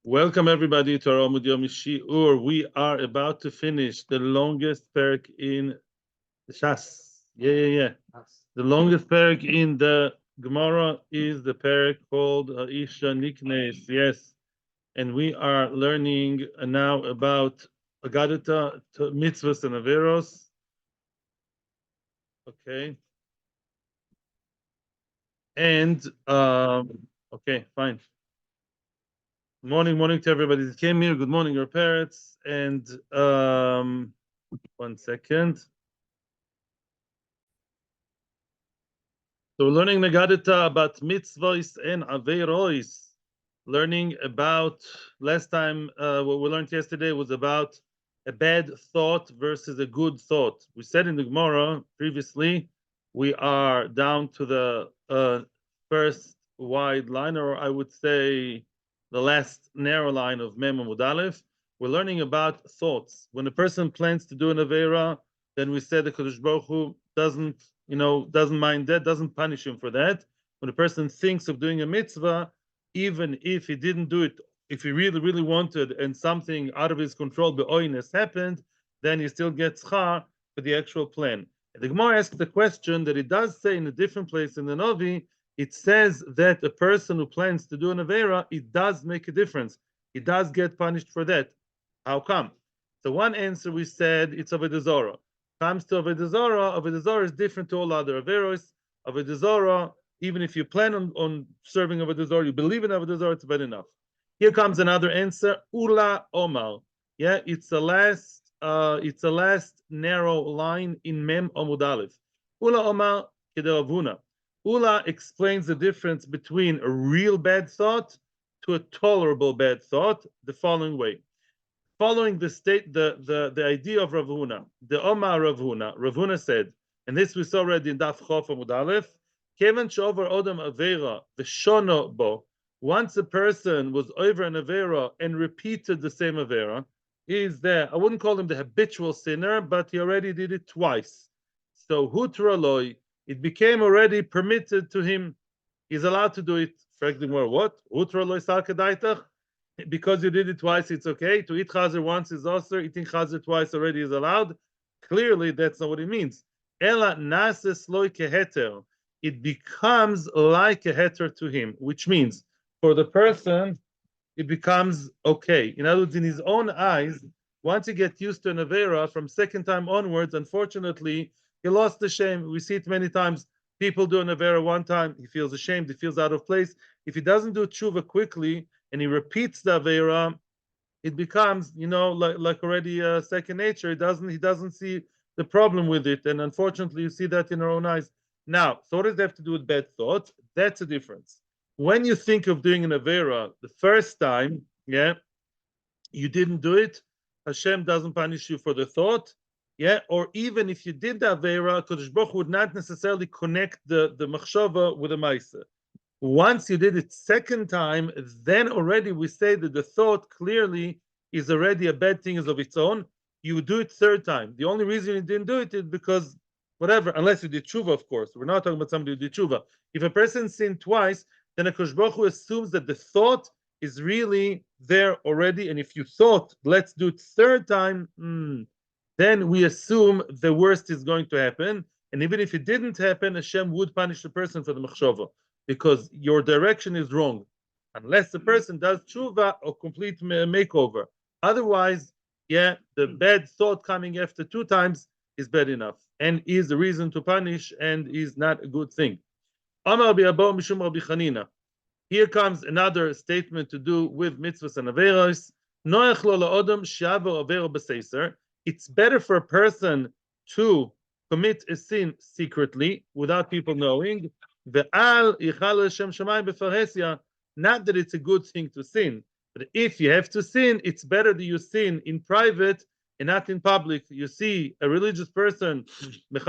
Welcome everybody to our Amud Yomi Shiur. We are about to finish the longest parak in the Shas. Yeah. The longest parak in the Gemara is the parak called Isha Niknes. Yes, and we are learning now about Agadita mitzvahs and averos. Okay, and okay, fine. Morning to everybody that came here. Good morning, your parents. And 1 second. So we're learning Nagadita about mitzvahs and averos. Learning about last time, what we learned yesterday was about a bad thought versus a good thought. We said in the Gemara previously, we are down to the first wide line, or I would say the last narrow line of Mem Amud Aleph. We're learning about thoughts. When a person plans to do an avera, then we said the Kadosh Baruch Hu doesn't mind that, doesn't punish him for that. When a person thinks of doing a mitzvah, even if he didn't do it, if he really wanted, and something out of his control, be'oines, happened, then he still gets schar for the actual plan. And the Gemara asks the question that it does say in a different place in the Novi. It says that a person who plans to do an avera, it does make a difference. He does get punished for that. How come? So one answer we said it's avodah zarah. Comes to avodah zarah is different to all other averos. Avodah zarah, even if you plan on serving avodah zarah, you believe in avodah zarah, it's bad enough. Here comes another answer. Ula omar. Yeah, it's the last narrow line in Mem Amud Aleph. Ula omar kederavuna. Ula explains the difference between a real bad thought to a tolerable bad thought the following way. Following the idea of Rav Huna, the Omar Rav Huna said, and this we saw already in Daf Chof Amud Aleph, Kevan shover odam avera v'shono bo. Once a person was over an avera and repeated the same avera, is there? I wouldn't call him the habitual sinner, but he already did it twice. So hutraloi, it became already permitted to him. He's allowed to do it. What? Hutraloi salkadaitach? Because you did it twice, it's okay. To eat chazer once is also, eating chazer twice already is allowed. Clearly, that's not what it means. Ela nases loy keheter. It becomes like a heter to him, which means for the person, it becomes okay. In other words, in his own eyes, once you get used to an avera from second time onwards, unfortunately, he lost the shame. We see it many times. People do an avera one time, he feels ashamed, he feels out of place. If he doesn't do tshuva quickly and he repeats the avera, it becomes, like already second nature. He doesn't see the problem with it, and unfortunately, you see that in our own eyes. Now, so what does that have to do with bad thoughts? That's a difference. When you think of doing an avera the first time, you didn't do it, Hashem doesn't punish you for the thought. Or even if you did the avera, Kodesh Baruch Hu would not necessarily connect the machshava with the ma'aseh. Once you did it second time, then already we say that the thought clearly is already a bad thing as of its own. You do it third time. The only reason you didn't do it is because whatever, unless you did tshuva, of course. We're not talking about somebody who did tshuva. If a person sinned twice, then a Kodesh Baruch Hu assumes that the thought is really there already. And if you thought, let's do it third time, then we assume the worst is going to happen. And even if it didn't happen, Hashem would punish the person for the machshava, because your direction is wrong. Unless the person does tshuva or complete makeover. Otherwise, the bad thought coming after two times is bad enough and is a reason to punish and is not a good thing. Here comes another statement to do with mitzvahs and averos. It's better for a person to commit a sin secretly without people knowing. Not that it's a good thing to sin, but if you have to sin, it's better that you sin in private and not in public. You see a religious person, in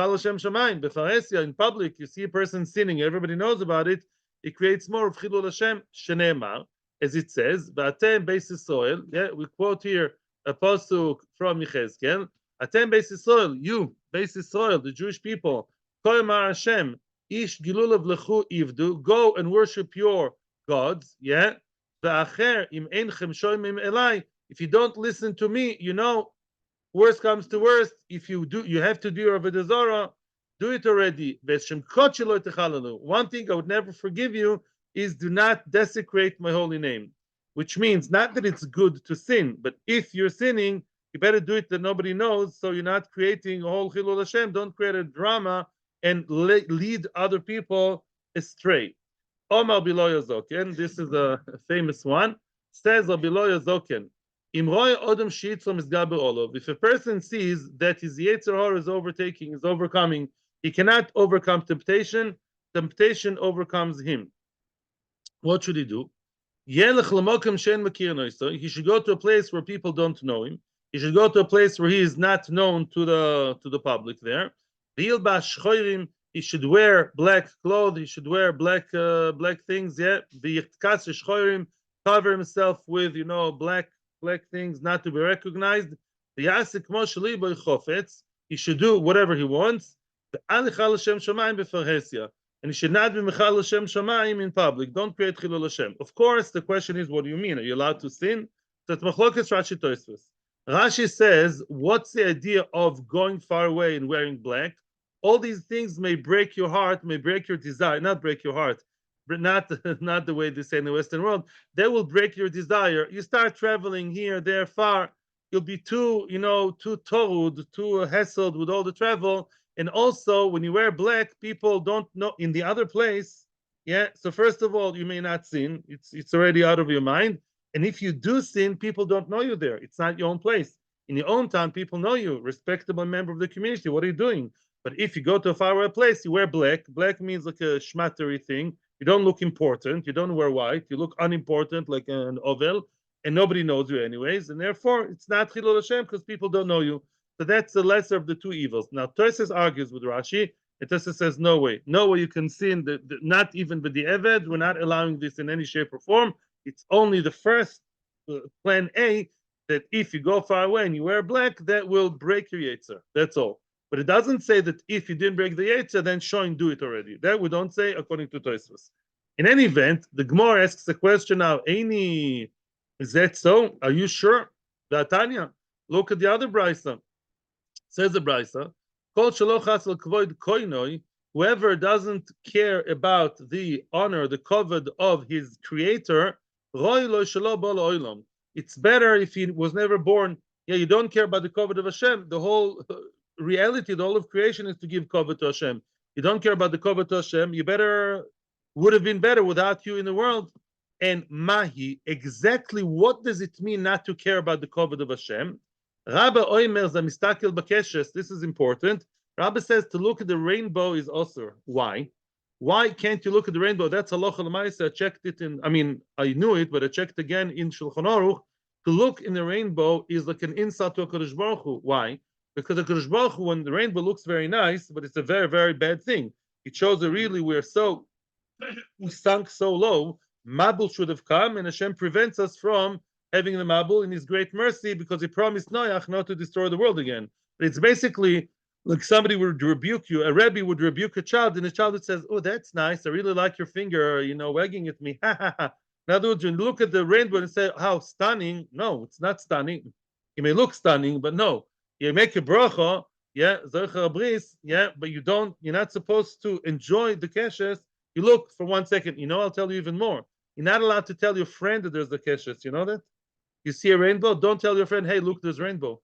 public, you see a person sinning, everybody knows about it, it creates more of Chilul Hashem, Shenemar, as it says, Atem Beis Yisrael, we quote here a pasuk from Yechezkel, Atem Beis Yisrael, you, Beis Yisrael, the Jewish people, Kol Mar Hashem, Ish Gilulav Lechu Ivdu, go and worship your gods, If you don't listen to me, worst comes to worst. If you do, you have to do your avodah zarah. Do it already. One thing I would never forgive you is do not desecrate my holy name. Which means not that it's good to sin, but if you're sinning, you better do it that nobody knows, so you're not creating a whole Chilul Hashem. Don't create a drama and lead other people astray. Omar Biloya Zoken, this is a famous one, says Biloya Zoken, if a person sees that his Yetzer Hara is overtaking, is overcoming, he cannot overcome temptation, temptation overcomes him. What should he do? He should go to a place where people don't know him. He should go to a place where he is not known to the public there. He should wear black clothes. He should wear black things. Yeah, cover himself with black things, not to be recognized. He should do whatever he wants. And he should not be Mechal Hashem Shamayim in public. Don't create Chilul Hashem. Of course, the question is, what do you mean? Are you allowed to sin? So it's Machlokes Rashi Tosfos. Rashi says, what's the idea of going far away and wearing black? All these things may break your heart, may break your desire, not break your heart, but not the way they say in the Western world. They will break your desire. You start traveling here, there, far. You'll be too torud, too hassled with all the travel. And also, when you wear black, people don't know in the other place. Yeah. So first of all, you may not sin. It's already out of your mind. And if you do sin, people don't know you there. It's not your own place. In your own town, people know you, respectable member of the community. What are you doing? But if you go to a faraway place, you wear black. Black means like a shmattery thing. You don't look important. You don't wear white. You look unimportant, like an ovel, and nobody knows you anyways. And therefore, it's not Chilul Hashem because people don't know you. So that's the lesser of the two evils. Now, Tosfos argues with Rashi. And Tosfos says, no way you can sin, not even with the Eved. We're not allowing this in any shape or form. It's only the first plan A, that if you go far away and you wear black, that will break your Yetzer. That's all. But it doesn't say that if you didn't break the Yetzer, then shoin do it already. That we don't say according to Tosfos. In any event, the Gemara asks a question now. Is that so? Are you sure? Tanya, look at the other brisa. Says the brisa, whoever doesn't care about the honor, the kavod of his creator, it's better if he was never born. Yeah, you don't care about the kavod of Hashem. The whole reality, the whole of creation is to give kavod to Hashem. You don't care about the kavod to Hashem. Would have been better without you in the world. And mahi, exactly what does it mean not to care about the kavod of Hashem? Rabbi Oimer Zamistakel Bakeshes. This is important. Rabbi says to look at the rainbow is osur. Why? Why can't you look at the rainbow? That's halacha l'maisa. I checked it I knew it, but I checked again in Shulchan Aruch. To look in the rainbow is like an insult to a Kadosh Baruch Hu. Why? Because the Kadosh Baruch Hu, when the rainbow looks very nice, but it's a very, very bad thing. It shows that really we sunk so low. Mabul should have come, and Hashem prevents us from having the Mabul in His great mercy because He promised Noach not to destroy the world again. But it's basically like somebody would rebuke you, a Rebbe would rebuke a child, and the child would say, "Oh, that's nice. I really like your finger, wagging at me." Ha ha ha. In other words, when you look at the rainbow and say, "How stunning!" No, it's not stunning. It may look stunning, but no. You make a bracha, but you're not supposed to enjoy the keshes. You look for 1 second. I'll tell you even more. You're not allowed to tell your friend that there's a keshes. You know that? You see a rainbow, don't tell your friend, "Hey, look, there's rainbow,"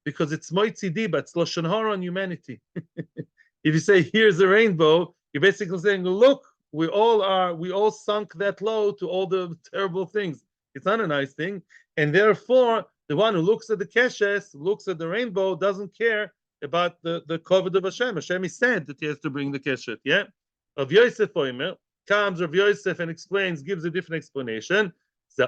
because it's moitzi diba, it's lashon hara on humanity. If you say, "Here's a rainbow," you're basically saying, "Look, we all sunk that low to all the terrible things." It's not a nice thing, and therefore, the one who looks at the keshes, looks at the rainbow, doesn't care about the kavod of Hashem. Hashem is sad that he has to bring the keshet. Yeah, Rav Yosef Oimer comes, Rav Yosef, and gives a different explanation. In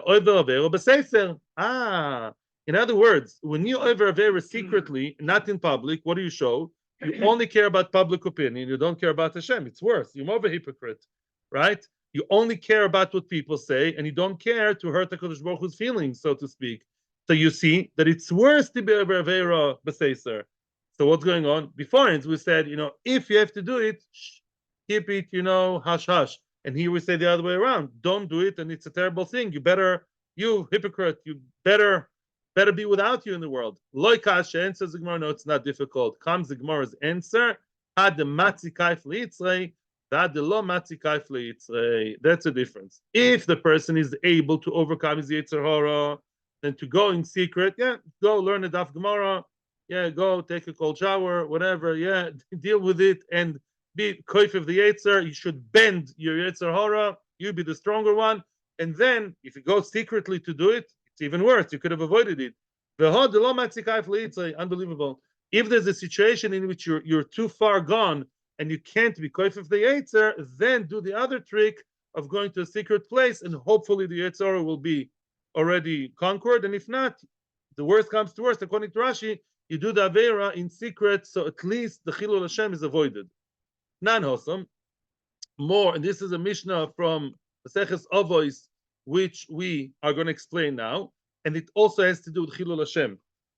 other words, when you over avera secretly, not in public, what do you show? You only care about public opinion. You don't care about Hashem. It's worse. You're more of a hypocrite, right? You only care about what people say, and you don't care to hurt the Kodesh Baruch Hu's feelings, so to speak. So you see that it's worse to be over avera b'seiser. So what's going on? Before we said, if you have to do it, keep it, hush hush. And here we say the other way around. Don't do it, and it's a terrible thing. You hypocrite, you better be without you in the world. Loikash answers the Gemara. No, it's not difficult. Comes the Gemara's answer. Had the matzikai flitzrei, that the lo matzikai flitzrei. That's a difference. If the person is able to overcome his Yetzer Hara, then to go in secret, yeah, go learn a daf Gemara, yeah, go take a cold shower, whatever, yeah, deal with it and be koif of the Yetzer. You should bend your Yetzer Hara. You be the stronger one. And then, if you go secretly to do it, it's even worse. You could have avoided it. Unbelievable. If there's a situation in which you're too far gone and you can't be koif of the Yetzer, then do the other trick of going to a secret place, and hopefully the Yetzer will be already conquered. And if not, the worst comes to worst, according to Rashi, you do the Avera in secret, so at least the Chilul Hashem is avoided. Nan Hosam, more, and this is a Mishnah from Maseches Avos, which we are going to explain now, and it also has to do with Chilul Hashem.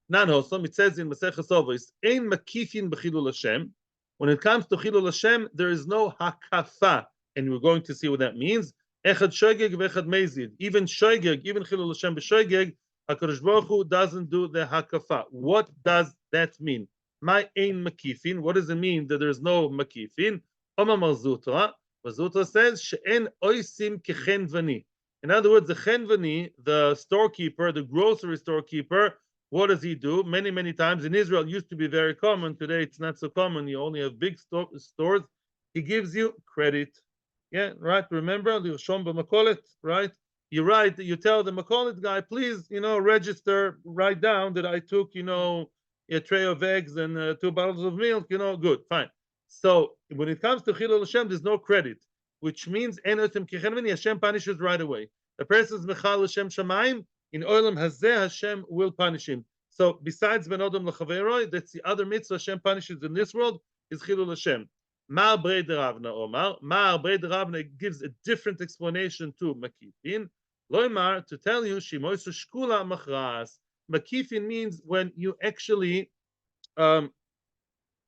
Nan Hosam, it says in Maseches Avos, Ein Makifin b'Chilul Hashem. When it comes to Chilul Hashem, there is no hakafa, and we're going to see what that means. Echad shogeg v'echad mezid. Even shogeg, even Chilul Hashem b'shogeg, HaKadosh Baruch Hu doesn't do the hakafa. What does that mean? My ein makifin. What does it mean that there's no makifin? Oma Marzutra. Marzutra says she'en oisim kechenvani. In other words, the chenvani, the storekeeper, the grocery storekeeper, what does he do? Many times in Israel, it used to be very common. Today, it's not so common. You only have big stores. He gives you credit. Yeah, right. Remember, Lirshom b'makolet, right? You write, you tell the makolet guy, please, register, write down that I took, a tray of eggs and 2 bottles of milk, good, fine. So when it comes to Chilul Hashem, there's no credit, which means Hashem punishes right away. A person is Mechal Hashem Shamayim, in Olam Hazeh, Hashem will punish him. So besides Ben Odom L'Chaveroi, that's the other mitzvah Hashem punishes in this world, is Chilul Hashem. Mar Brei Ravna Omar. Mar Brei Ravna gives a different explanation to Makifin. Loimar, to tell you, Shimoisu Shkula Machras. Makifin means when you actually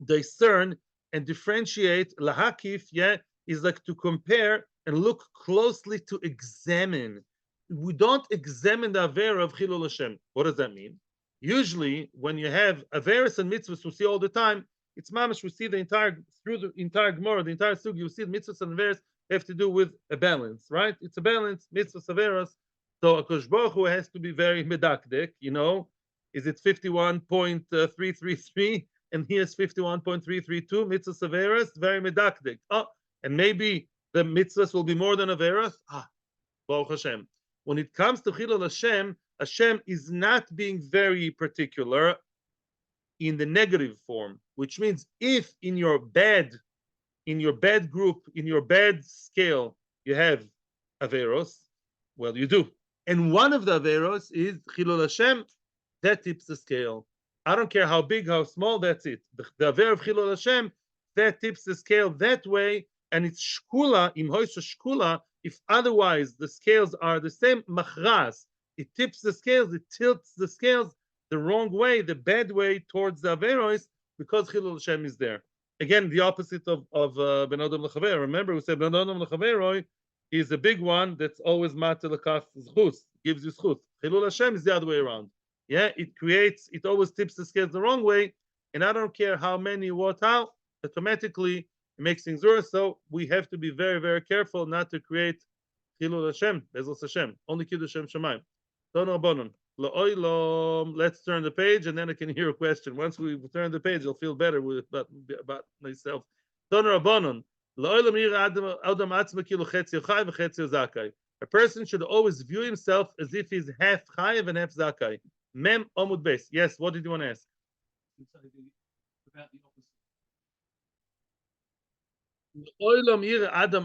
discern and differentiate. Lahakif, yeah, is like to compare and look closely to examine. We don't examine the Avera of Chilul Hashem. What does that mean? Usually, when you have Averas and mitzvahs we see all the time, it's mamash, we see through the entire Gemara, the entire Sugi, you see the mitzvahs and Averas have to do with a balance, right? It's a balance, mitzvahs, Averas. So HaKadosh Baruch Hu has to be very medakdek, is it 51.333 and here's 51.332 mitzvahs Averas, very medakdek. Oh, and maybe the mitzvahs will be more than Averas. Baruch Hashem. When it comes to Chilul Hashem, Hashem is not being very particular in the negative form, which means if in your bad group, in your bad scale, you have Averos, well, you do. And one of the Averos is Chilul Hashem, that tips the scale. I don't care how big, how small, that's it. The Aver of Chilul Hashem, that tips the scale that way, and it's Shkula, im hoysa Shkula, if otherwise the scales are the same, Machras, it tips the scales, it tilts the scales the wrong way, the bad way towards the Averos, because Chilul Hashem is there. Again, the opposite of Ben Adam L'Chaver. Remember, we said Ben Adam L'Chaveroi is a big one that's always Mata L'Kaf Zchus, gives you Zchus. Chilul Hashem is the other way around. Yeah, it always tips the scales the wrong way, and I don't care how many how, automatically it makes things worse. So we have to be very, very careful not to create Chilul Hashem, Bezos Hashem, only Kiddushin Shamayim. Tono Bonon. Let's turn the page, and then I can hear a question. Once we turn the page, I'll feel better about myself. A person should always view himself as if he's half chayiv and half zakai. Mem Amud base. Yes, what did you want to ask? About the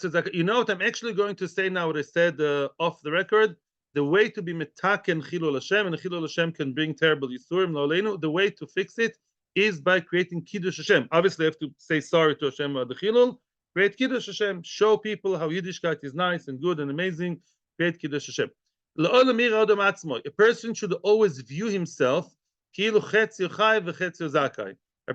opposite. You know what? I'm actually going to say now what I said off the record. The way to be metaken Chilul Hashem, and Chilul Hashem can bring terrible Yisurim, Lo'aleinu, the way to fix it is by creating Kiddush Hashem. Obviously, I have to say sorry to Hashem about the Chilul. Create Kiddush Hashem. Show people how Yiddishkeit is nice and good and amazing. Create Kiddush Hashem. A person should always view himself. A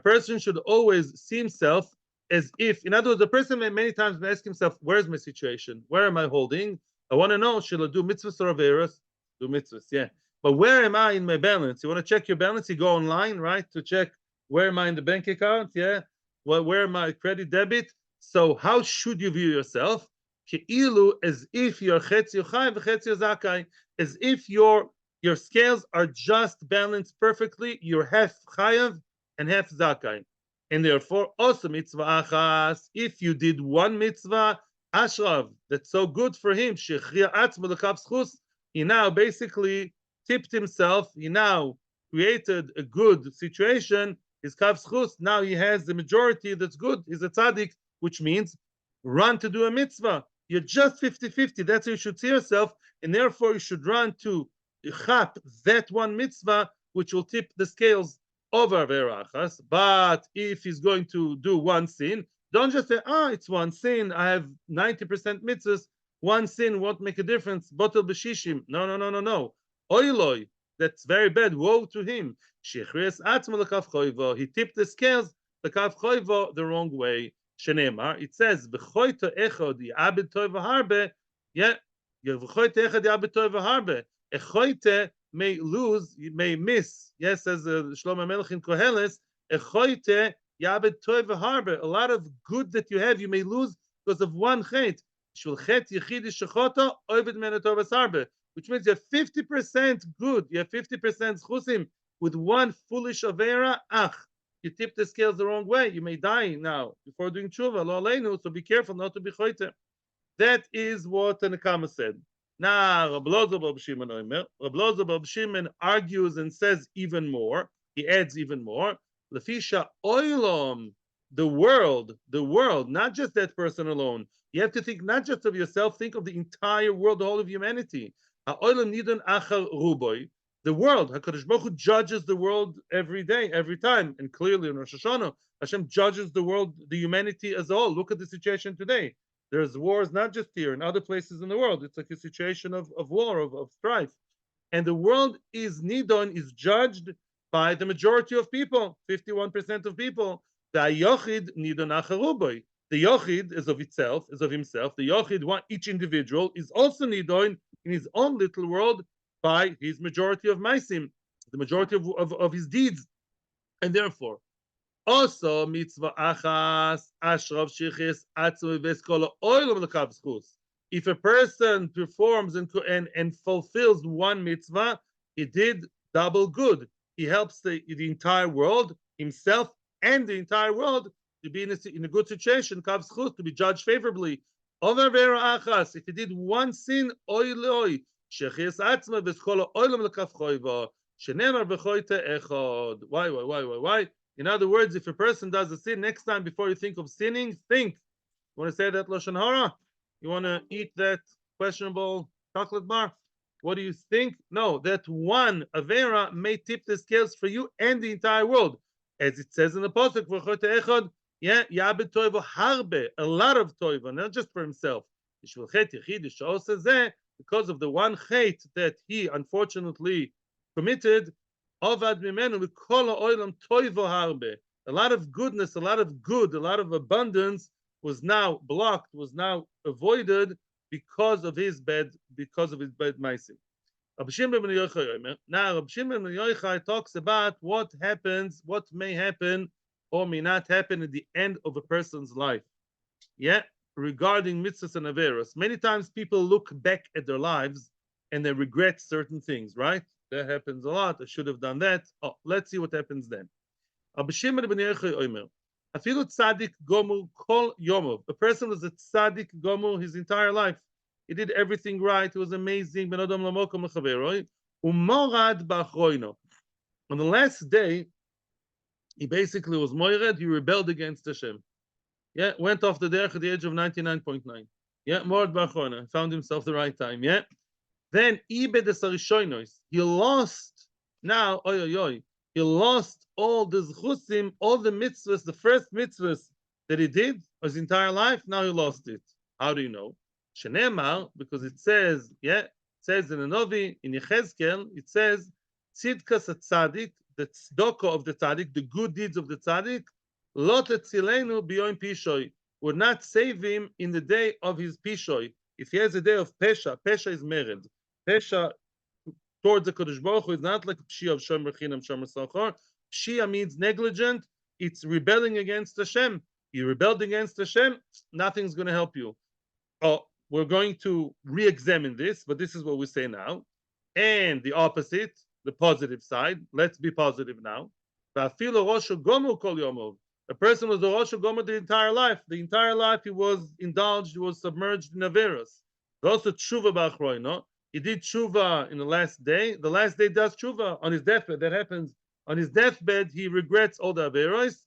person should always see himself as if, in other words, the person may many times may ask himself, where's my situation? Where am I holding? I want to know, should I do mitzvahs or averos? Do mitzvahs, yeah. But where am I in my balance? You want to check your balance? You go online, right, to check where am I in the bank account, yeah? Well, where am my credit debit? So how should you view yourself? Ke'ilu, as if you're chetzi chai v'chetzi zakai, as if your scales are just balanced perfectly. You're half chayav and half zakai. And therefore, also mitzvah achas, if you did one mitzvah, ashrav, that's so good for him, shechriya atzma l'kav schus, he now basically tipped himself, he now created a good situation, his kav schus, now he has the majority that's good, he's a tzaddik, which means run to do a mitzvah. You're just 50-50, that's how you should see yourself, and therefore you should run to chap that one mitzvah, which will tip the scales over verachas. But if he's going to do one sin, don't just say, it's one sin, I have 90% mitzvahs, one sin won't make a difference, botel b'shishim. No. Oiloi, that's very bad, woe to him. Shechries atzma l'kav choivo, he tipped the scales, l'kav choivo, the wrong way. Shenemar, it says, v'choito echod ya'abed toiv harbe, yeah, v'choito echod ya'abed toiv harbe. Echoite may lose, may miss. Yes, as Shlomo Melech in Koheles, echoite yabed toiv harbe. A lot of good that you have, you may lose because of one chet. Shul chet yichidi shechoto oived menetov harbe. Which means you have 50% good, you have 50% chusim with one foolish avera. You tip the scales the wrong way. You may die now before doing tshuva. Lo aleinu, so be careful not to be choite. That is what the Nekama said. Now, Rab Lozer Bar Shimon argues and says even more. He adds even more. Lefisha oilom, the world, not just that person alone. You have to think not just of yourself, think of the entire world, the whole of humanity. Ha'olam nidon achar ruboy. The world, HaKadosh Baruch Hu judges the world every day, every time. And clearly in Rosh Hashanah, Hashem judges the world, the humanity as a whole. Look at the situation today. There's wars not just here, in other places in the world. It's like a situation of war, of strife. And the world is nidon, is judged by the majority of people, 51% of people. The yochid nidon acharuboy. The yochid is of itself, is of himself. The yochid, each individual, is also nidon in his own little world by his majority of maisim, the majority of his deeds. And therefore, also mitzvah achas ashrav shichis atzu veskol oilom lekav schus. If a person performs and fulfills one mitzvah, he did double good. He helps the entire world, himself, and the entire world to be in a good situation, kav schus, to be judged favorably. Over vera achas, if he did one sin, oiloi shechis atzma veskol oilom lekav choiva shenemar v'choite echod. Why? In other words, if a person does a sin, next time before you think of sinning, think. You want to say that Lashon Hara? You want to eat that questionable chocolate bar? What do you think? No, that one Avera may tip the scales for you and the entire world. As it says in the Pasuk, Yabed Toivo Harbe, a lot of Toivo, not just for himself. Because of the one hate that he unfortunately committed, Avad mimenu v'kol ha'olam toivo harbe. A lot of goodness, a lot of good, a lot of abundance was now blocked, was now avoided because of his bad ma'asim. Rabbi Shimon ben Yochai. Now, Rabbi Shimon ben Yochai talks about what happens, what may happen or may not happen at the end of a person's life. Yeah, regarding mitzvahs and averos. Many times people look back at their lives and they regret certain things, right? That happens a lot. I should have done that. Let's see what happens then. Rabbi Shimon ben Yochai Omer. Afilu tzaddik gomur kol yomov. A person was a tzaddik gomur his entire life. He did everything right. He was amazing. Ben adam lamokom lechaveroi. Umorad ba'achroino. On the last day, he basically was moired. He rebelled against Hashem. Yeah, went off the derech at the age of 99.9. Yeah, morad ba'achroino. Found himself the right time. Yeah. Then Ibed Sarishoinois, he lost now, he lost all the zchusim, all the mitzvahs, the first mitzvahs that he did his entire life, now he lost it. How do you know? Shenemar, because it says in the Novi, in Yechezkel, it says, Tzidkas tzaddik, the tzedakah of the tzaddik, the good deeds of the tzaddik, Lot etzilenu b'yom pishoy. Would not save him in the day of his pishoy. If he has a day of pesha, pesha is mered. Pesha towards the Kodesh Baruch Hu is not like Pshia of Shomer Chinam Shomer Sachar. Pshia means negligent. It's rebelling against Hashem. You rebelled against Hashem, nothing's going to help you. Oh, we're going to re-examine this, but this is what we say now. And the opposite, the positive side. Let's be positive now. A person was a Rosh Gomer the entire life. The entire life he was indulged, he was submerged in Averos. Also tshuva b'achroino. He did tshuva in the last day. The last day does tshuva on his deathbed. That happens on his deathbed. He regrets all the Averos.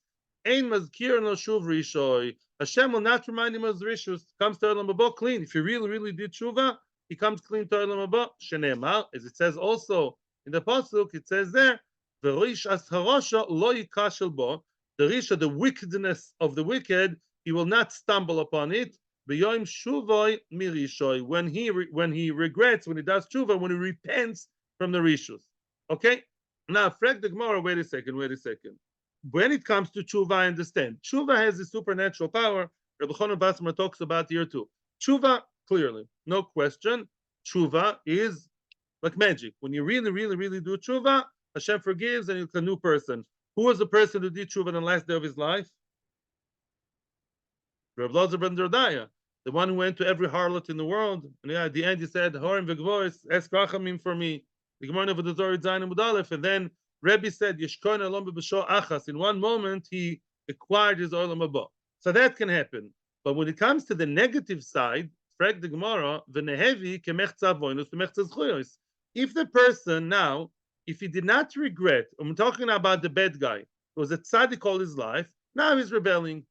Ein mazkir no shuv rishoy. Hashem will not remind him of the rishus. Comes to Olam Haba clean. If he really did tshuva, he comes clean to Olam Haba. Shene'emar, as it says also in the pasuk, it says there, v'rish as harosha lo yikashel bo. The risha, the wickedness of the wicked, he will not stumble upon it. B'yoim shuvoy mirishoy. When he regrets, when he does tshuva, when he repents from the rishus. Okay. Now, frag the Gemara. Wait a second. When it comes to tshuva, I understand. Tshuva has a supernatural power. Rabbi Chonon Basma talks about here too. Tshuva, clearly, no question. Tshuva is like magic. When you really do tshuva, Hashem forgives and it's a new person. Who was the person who did tshuva on the last day of his life? Rav Lozer ben Dordaya, the one who went to every harlot in the world. And at the end he said, Horim v'gvois, ask rachamim for me. The Gemara of the Zohar Zayin Amud Aleph, and then Rebbe said, Yeshkoin Olam b'b'sho achas. In one moment, he acquired his Olam Haba. So that can happen. But when it comes to the negative side, frag the Gemara, v'nehevi kemech tzavoinus v'mech tzazchuyos. If the person now, if he did not regret, I'm talking about the bad guy, who was a tzaddik all his life, now he's rebelling.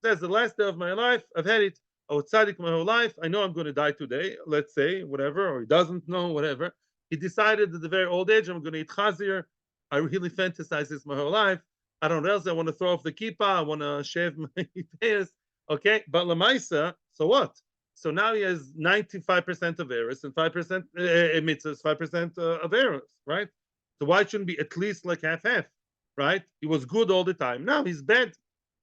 Says, the last day of my life, I've had it. I was tzaddik my whole life. I know I'm going to die today, let's say, whatever, or he doesn't know, whatever. He decided at the very old age, I'm going to eat chazir. I really fantasize this my whole life. I don't know else. I want to throw off the kippah. I want to shave my face. Okay, but lamaisa, so what? So now he has 95% of errors and 5% mitzvahs, 5% of errors, right? So why shouldn't be at least like half, right? He was good all the time. Now he's bad.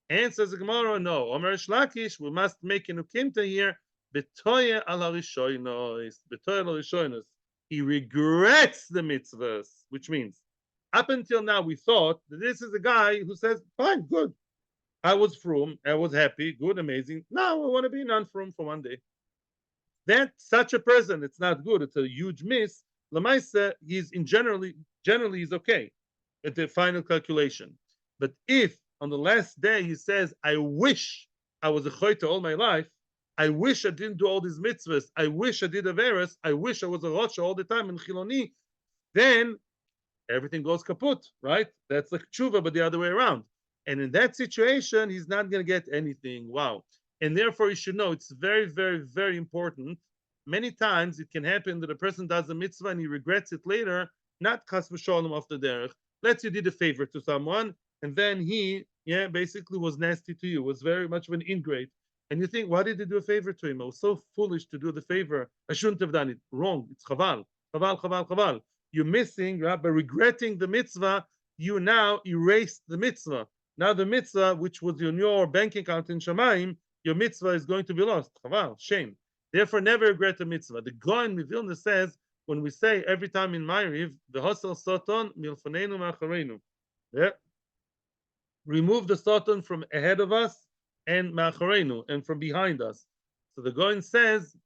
And says the Gemara, no. Omer Shlakish, we must make an ukimta here. Betoye al harishonos. Betoye al harishonos. He regrets the mitzvahs, which means up until now we thought that this is a guy who says, fine, good. I was frum, I was happy, good, amazing. Now I want to be non-frum for one day. That's such a person, it's not good, it's a huge miss. Lamaisa, he's generally he's okay at the final calculation. But if on the last day he says, I wish I was a choyta all my life, I wish I didn't do all these mitzvahs, I wish I did averos, I wish I was a rocha all the time in chiloni, then everything goes kaput, right? That's like tshuva, but the other way around. And in that situation, he's not going to get anything. Wow. And therefore, you should know it's very important. Many times it can happen that a person does a mitzvah and he regrets it later, not chas v'sholom off the derech. Let's say you did a favor to someone, and then he, basically was nasty to you, was very much of an ingrate. And you think, why did he do a favor to him? I was so foolish to do the favor. I shouldn't have done it. Wrong. It's chaval. Chaval. You're missing, right? By regretting the mitzvah, you now erased the mitzvah. Now the mitzvah, which was in your bank account in Shamayim, your mitzvah is going to be lost. Chaval, shame. Therefore, never regret the mitzvah. The Gaon Mivilna says, when we say every time in Ma'ariv, the Hosel Soton milfonenu ma'acharenu. Yeah. Remove the Soton from ahead of us and ma'acharenu, and from behind us. So the Gaon says,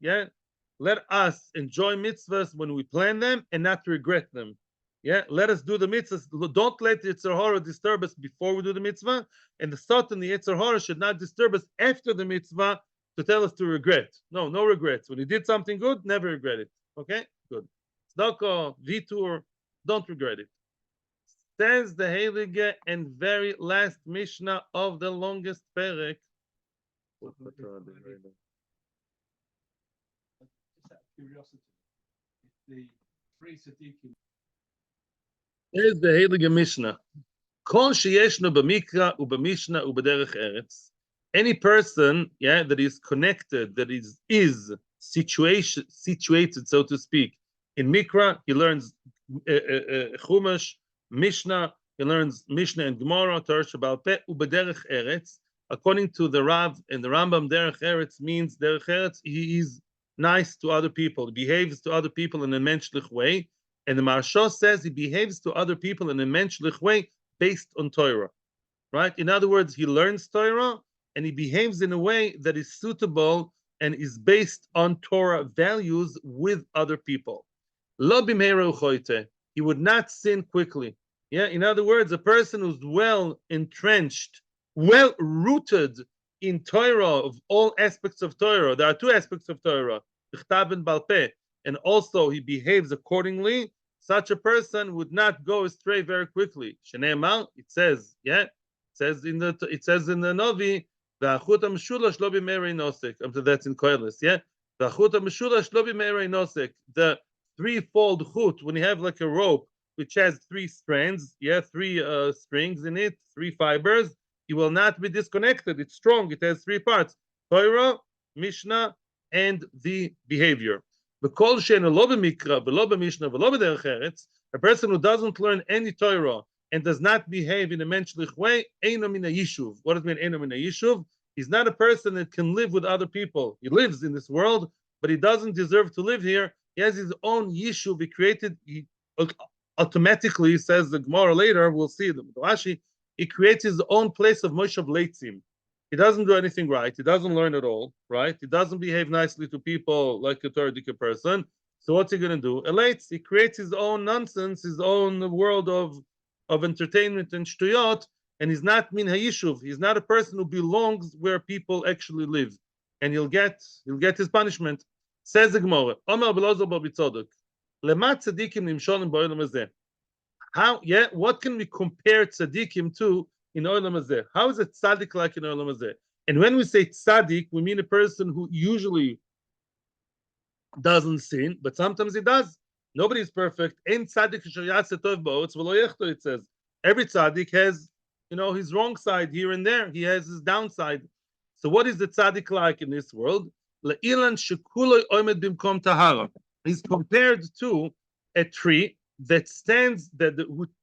let us enjoy mitzvahs when we plan them and not regret them. Let us do the mitzvahs. Don't let the Yetzer Hara disturb us before we do the mitzvah, and the Satan, the Yetzer Hara, should not disturb us after the mitzvah to tell us to regret. No regrets. When you did something good, never regret it. Okay, good. Tzedakah, Vitur, don't regret it. Says the Heilige and very last Mishnah of the longest Perek. Just out of curiosity, if the three Siddiqim. Here's the Heilige Mishnah. Kol sheyeshno b'mikra u'b'mishna u'b'derech eretz. Any person, that is connected, that is situated, so to speak, in Mikra, he learns Chumash, Mishnah, He learns Mishnah and Gemara, Torah Shabbal Peh, Ubederech Eretz. According to the Rav and the Rambam, Derech Eretz means Derech Eretz, he is nice to other people, he behaves to other people in a menschlich way. And the Maharsha says he behaves to other people in a menschlich way based on Torah, right? In other words, he learns Torah and he behaves in a way that is suitable and is based on Torah values with other people. Lo bimheira uchoite. He would not sin quickly. Yeah, in other words, a person who's well entrenched, well rooted in Torah, of all aspects of Torah. There are two aspects of Torah, Bichtav and Bal Peh, and also he behaves accordingly. Such a person would not go astray very quickly. Shene'emar, it says, yeah, it says in the Novi, V'achut ha'meshulash lo b'meirei nosek. That's in Koheles, yeah. V'achut ha'meshulash lo b'meirei nosek. The threefold chut, when you have like a rope which has three strands, yeah, three strings in it, three fibers, it will not be disconnected. It's strong. It has three parts: Torah, Mishnah, and the behavior. A person who doesn't learn any Torah and does not behave in a menschlich way, eino min hayishuv. What does it mean, eino min hayishuv? He's not a person that can live with other people. He lives in this world, but he doesn't deserve to live here. He has his own yishuv. He created, he automatically, says the Gemara later, we'll see the Rashi, he creates his own place of Moshav Leitzim. He doesn't do anything right. He doesn't learn at all, right? He doesn't behave nicely to people like a Torah person. So what's he going to do? Elates. He creates his own nonsense, his own world of entertainment and shtuyot, and he's not min hayishuv. He's not a person who belongs where people actually live, and he'll get his punishment. Says the Gemara, Omar Belazar bar Bitzodok, lemat tzadikim nimsholim ba'olam hazeh. How? Yeah, what can we compare tzadikim to in olam hazeh? How is a tzaddik like in olam hazeh? And when we say tzaddik, we mean a person who usually doesn't sin, but sometimes he does. Nobody is perfect. Ein tzaddik asher ya'aseh tov ba'otz v'lo yechto, it says. Every tzaddik has, his wrong side here and there. He has his downside. So what is the tzaddik like in this world? Le'ilan shekuloi omed bimkom tahara. He's compared to a tree that stands, that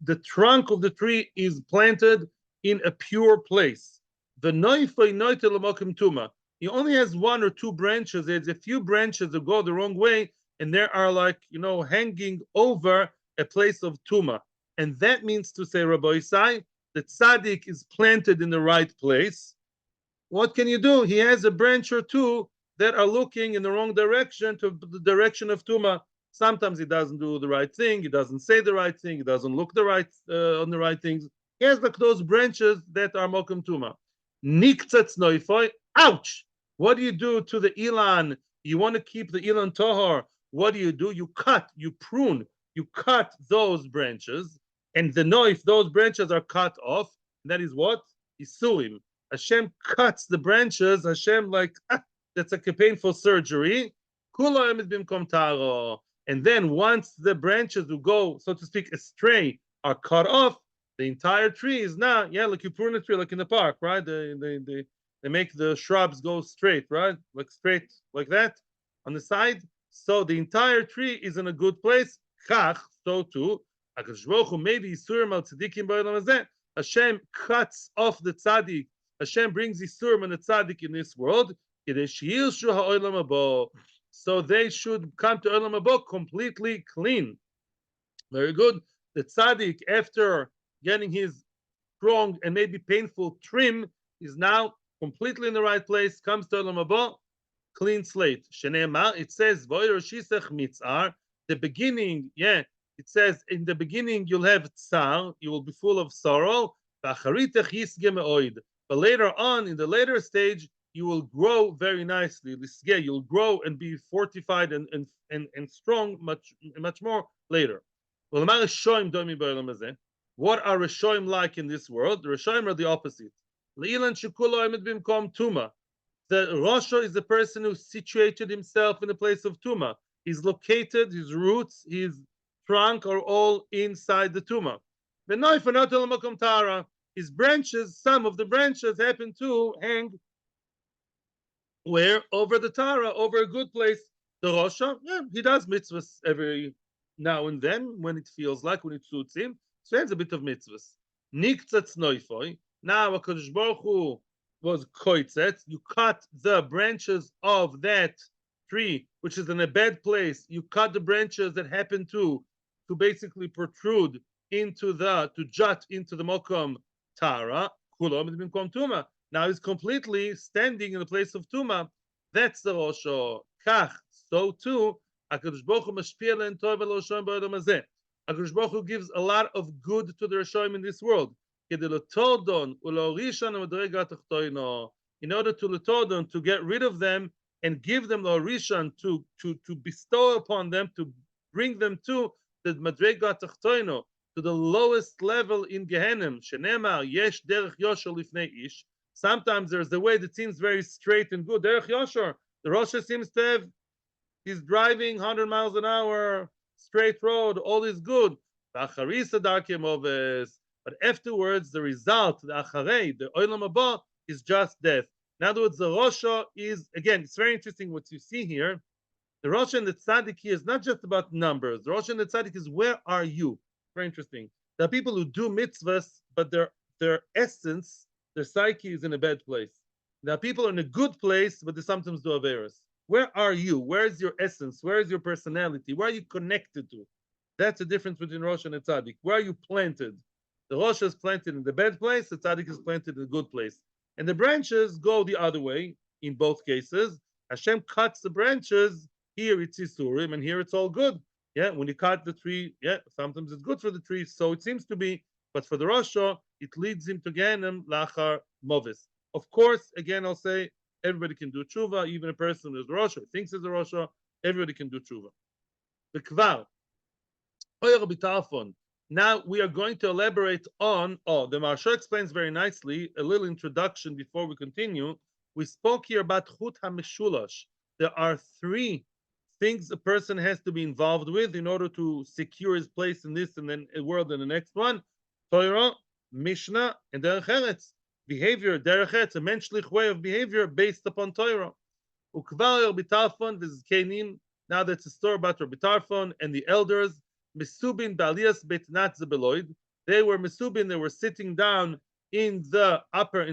the trunk of the tree is planted in a pure place. The noifei noite l'mokim tuma. He only has one or two branches. There's a few branches that go the wrong way, and there are hanging over a place of tuma. And that means to say, Rabbi Isai, the tzaddik is planted in the right place. What can you do? He has a branch or two that are looking in the wrong direction, to the direction of tuma. Sometimes he doesn't do the right thing. He doesn't say the right thing. He doesn't look on the right things. He has like those branches that are mokum tuma. Niktzatz noifoi. Ouch! What do you do to the ilan? You want to keep the ilan tahor. What do? You cut, you prune, you cut those branches, and the noif, those branches are cut off. And that is what? Isuim. Hashem cuts the branches. Hashem that's like a painful surgery. And then once the branches who go, so to speak, astray are cut off, the entire tree is now, like you prune a tree, like in the park, right? They make the shrubs go straight, right? Like straight, like that, on the side. So the entire tree is in a good place. Kach, so too, maybe Hashem cuts off the tzaddik. Hashem brings Yisurim and the tzaddik in this world. So they should come to Olam Haba completely clean. Very good. The tzaddik, after getting his strong and maybe painful trim, is now completely in the right place, comes to Olam Haba, clean slate. Shene'emar, it says, the beginning, it says, in the beginning you'll have tsar, you will be full of sorrow, but later on, in the later stage, you will grow very nicely. You'll grow and be fortified and strong much more later. What are Rishoim like in this world? The Rishoim are the opposite. The Rosha is the person who situated himself in a place of Tuma. He's located, his roots, his trunk are all inside the Tuma. His branches, some of the branches happen to hang where? Over the Tara, over a good place. The Rosha, he does mitzvahs every now and then when it feels like, when it suits him. So he has a bit of mitzvahs. Niktzatz noifoi. Now HaKadosh Baruch Hu was koitzet. You cut the branches of that tree, which is in a bad place. You cut the branches that happen to basically protrude to jut into the mokom tara. Kulom minkom tuma. Now he's completely standing in the place of tuma. That's the rosho. Kach. So too, HaKadosh Baruch Hu mashpia len tov v'lo shom ba'odam hazeh. HaKadosh Baruch Hu gives a lot of good to the Rishonim in this world. In order to letordon, to get rid of them and give them l'orishan, to bestow upon them, to bring them to the madrega tachtoino, to the lowest level in Gehenim. Shenemar yesh derech yosher lifnei ish. Sometimes there's a way that seems very straight and good. Derech yosher, the Rosh seems to have, he's driving 100 miles an hour, straight road, all is good. But afterwards, the result, the acharei, the olam haba, is just death. In other words, the Rosha is, again, it's very interesting what you see here. The Rosha and the Tzaddik here is not just about numbers. The Rosha and the Tzaddik is, where are you? Very interesting. There are people who do mitzvahs, but their essence, their psyche is in a bad place. There are people in a good place, but they sometimes do averos. Where are you? Where is your essence? Where is your personality? Where are you connected to? That's the difference between Rosh and a Tzaddik. Where are you planted? The Rosh is planted in the bad place, the Tzaddik is planted in the good place. And the branches go the other way in both cases. Hashem cuts the branches. Here it's Yisurim, and here it's all good. Yeah, when you cut the tree, yeah, sometimes it's good for the tree, so it seems to be. But for the Rosha, it leads him to Gehenim lachar movis. Of course, again, I'll say, everybody can do tshuva, even a person who's a Rosha, thinks he's a Rosha, everybody can do tshuva. The Kvar. Now we are going to elaborate on, the Maharsha explains very nicely, a little introduction before we continue. We spoke here about Chut HaMeshulash. There are three things a person has to be involved with in order to secure his place in this and then a world in the next one. Torah, Mishnah, and Derech Eretz. Behavior, Derech Eretz, a menschlich way of behavior based upon Torah. Ukvar Rabbi Tarfon, this is Kenim. Now that's a story about Rabbi Tarfon and the elders. Mesubin Balias Betnat Zebeloid. They were Mesubin, they were sitting down in the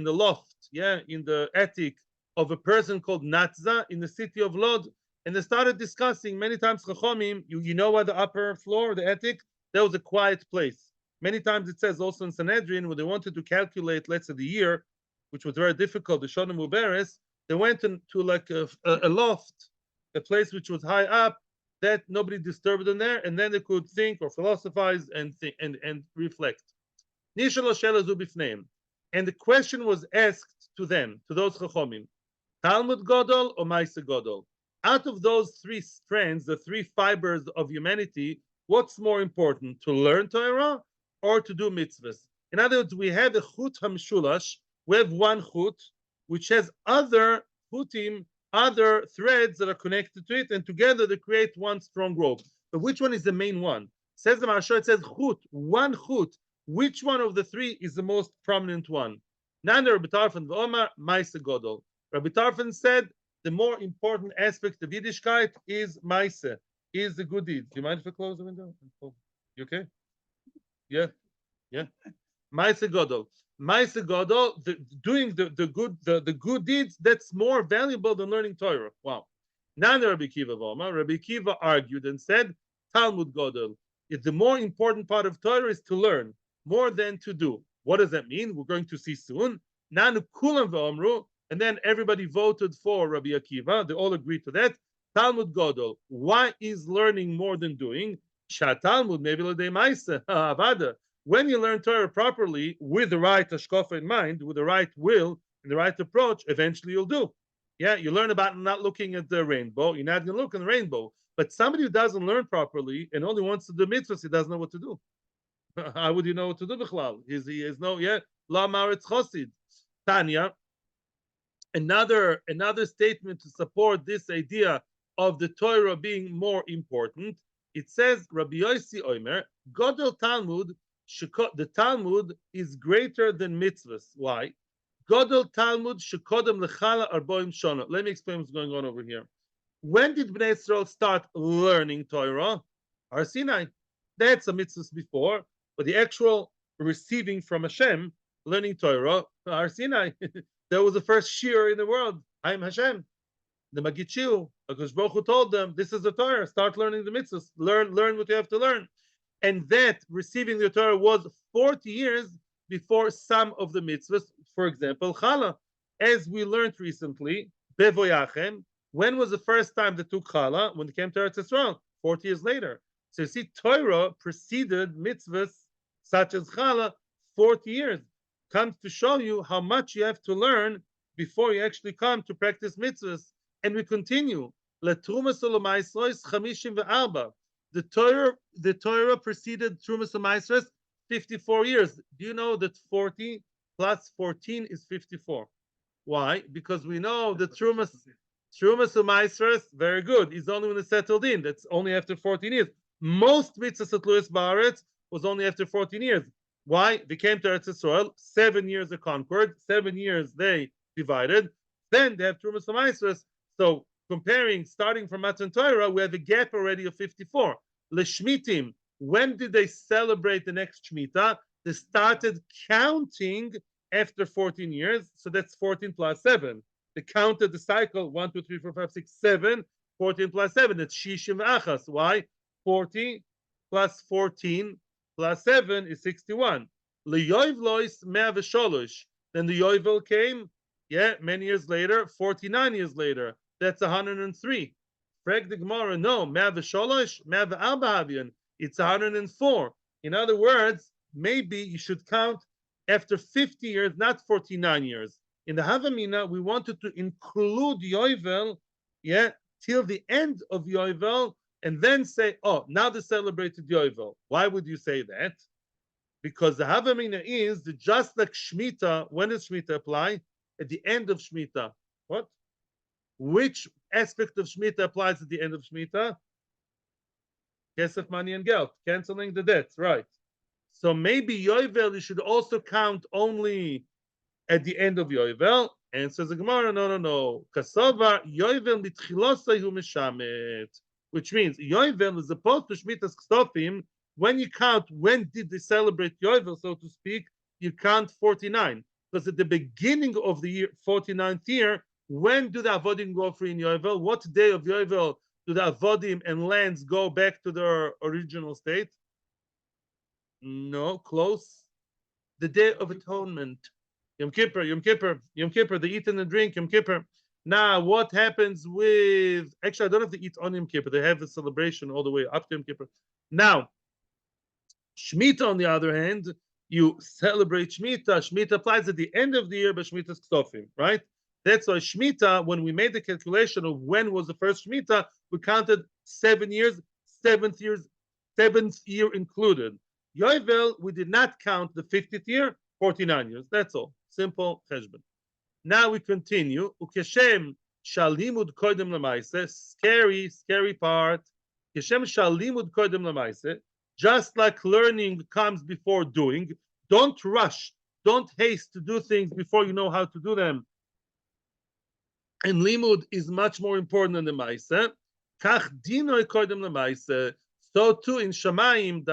loft, in the attic of a person called Natzah in the city of Lod. And they started discussing many times Chachomim, you know what the upper floor, the attic, that was a quiet place. Many times it says also in Sanhedrin, when they wanted to calculate, let's say, the year, which was very difficult, the Shonim Uberes, they went into like a loft, a place which was high up, that nobody disturbed them there, and then they could think or philosophize and reflect. And the question was asked to them, to those Chachomim, Talmud Godol or Maise Godol? Out of those three strands, the three fibers of humanity, what's more important, to learn Torah or to do mitzvahs? In other words, we have a Chut HaMeshulash, we have one Chut, which has other Chutim, other threads that are connected to it, and together they create one strong rope. But which one is the main one? Says the Maharsha, it says Chut, one Chut. Which one of the three is the most prominent one? Nana Rabbi Tarfon v'Omar, Maise Godol. Rabbi Tarfon said the more important aspect of Yiddishkeit is Maise, is the good deeds. Do you mind if I close the window? You okay? Yeah, yeah. Maise Godol. Maise Godol, doing the good deeds, that's more valuable than learning Torah. Wow. Nana Rabbi Kiva v'Omar. Rabbi Kiva argued and said, Talmud Godol. If the more important part of Torah is to learn more than to do. What does that mean? We're going to see soon. Nanu kulam v'omru, and then everybody voted for Rabbi Akiva. They all agreed to that. Talmud Godol. Why is learning more than doing? Shat Talmud maybe l'dei ma'aseh avada. When you learn Torah properly, with the right hashkafa in mind, with the right will and the right approach, eventually you'll do. Yeah, you learn about not looking at the rainbow. You're not going to look at the rainbow. But somebody who doesn't learn properly and only wants to do mitzvahs, he doesn't know what to do. How would you know what to do, Bichlal? He is no, La Maritz Chosid. Tanya, another statement to support this idea of the Torah being more important. It says, Rabbi Yossi Omer, Godel Talmud, the Talmud is greater than mitzvahs. Why? Godel Talmud shekodem lechala arboim shana. Let me explain what's going on over here. When did Bnei Israel start learning Torah? Har Sinai. They had some mitzvahs before, but the actual receiving from Hashem, learning Torah, Har Sinai. That was the first Shiur in the world. I am Hashem. The Magid Shiur, because Baruch Hu told them, this is the Torah, start learning the mitzvahs, learn what you have to learn. And that receiving the Torah was 40 years before some of the mitzvahs, for example, Chala. As we learned recently, Bevoyachem, when was the first time they took Chala? When they came to Eretz Yisrael, 40 years later. So you see, Torah preceded mitzvahs such as Chala 40 years. Comes to show you how much you have to learn before you actually come to practice mitzvahs. And we continue. The Torah preceded Trumas U'Maasros 54 years. Do you know that 40 plus 14 is 54? Why? Because we know that Trumas U'Maasros, very good, is only when it's settled in. That's only after 14 years. Most mitzvahs at Louis Baaretz was only after 14 years. Why? They came to Eretz Yisrael, 7 years they conquered, 7 years they divided, then they have Trumas U'Maasros. So comparing, starting from Matan Torah, we have a gap already of 54. L'shmitim, when did they celebrate the next Shemitah? They started counting after 14 years, so that's 14 plus 7. They counted the cycle, 1, 2, 3, 4, 5, 6, 7, 14 plus 7, that's Shishim Achas. Why? 40 plus 14 plus 7 is 61. L'yoivlois mea v'sholosh. Then the Yovel came, many years later, 49 years later. That's 103. Frag the Gemara, no, mea v'sholosh, mea v'arba havian. It's 104. In other words, maybe you should count after 50 years, not 49 years. In the Havamina, we wanted to include Yovel, till the end of Yovel, and then say, oh, now they celebrated Yovel. Why would you say that? Because the Havamina is that just like Shemitah, when does Shemitah apply? At the end of Shemitah. What? Which aspect of Shemitah applies at the end of Shemitah? Kesef, money, and geld, canceling the debts, right? So maybe Yovel you should also count only at the end of Yovel. And says the Gemara, no. Kasova Yovel mitchilosayu mishamet, which means Yovel is opposed to Shemitah's Ksofim. When you count, when did they celebrate Yovel, so to speak, you count 49. Because at the beginning of the year, 49th year, when do the Avodim go free in Yovel? What day of Yovel do the Avodim and lands go back to their original state? No, close. The Day of Atonement. Yom Kippur, they eat and they drink, Yom Kippur. Now, what happens with... Actually, I don't have to eat on Yom Kippur. They have the celebration all the way up to Yom Kippur. Now, Shemitah, on the other hand, you celebrate Shemitah. Shemitah applies at the end of the year, but Shemitah's Ksofim, right? That's why Shemitah, when we made the calculation of when was the first Shemitah, we counted 7 years, seventh year included. Yovel, we did not count the 50th year, 49 years. That's all. Simple cheshbon. Now we continue. Ukeshem shalimud koidem lemaise. Scary part. Keshem shalimud koidem lemaise. Just like learning comes before doing, don't rush, don't haste to do things before you know how to do them. And limud is much more important than the maise. Kach dinoi koidem lemaise. So too in Shamayim,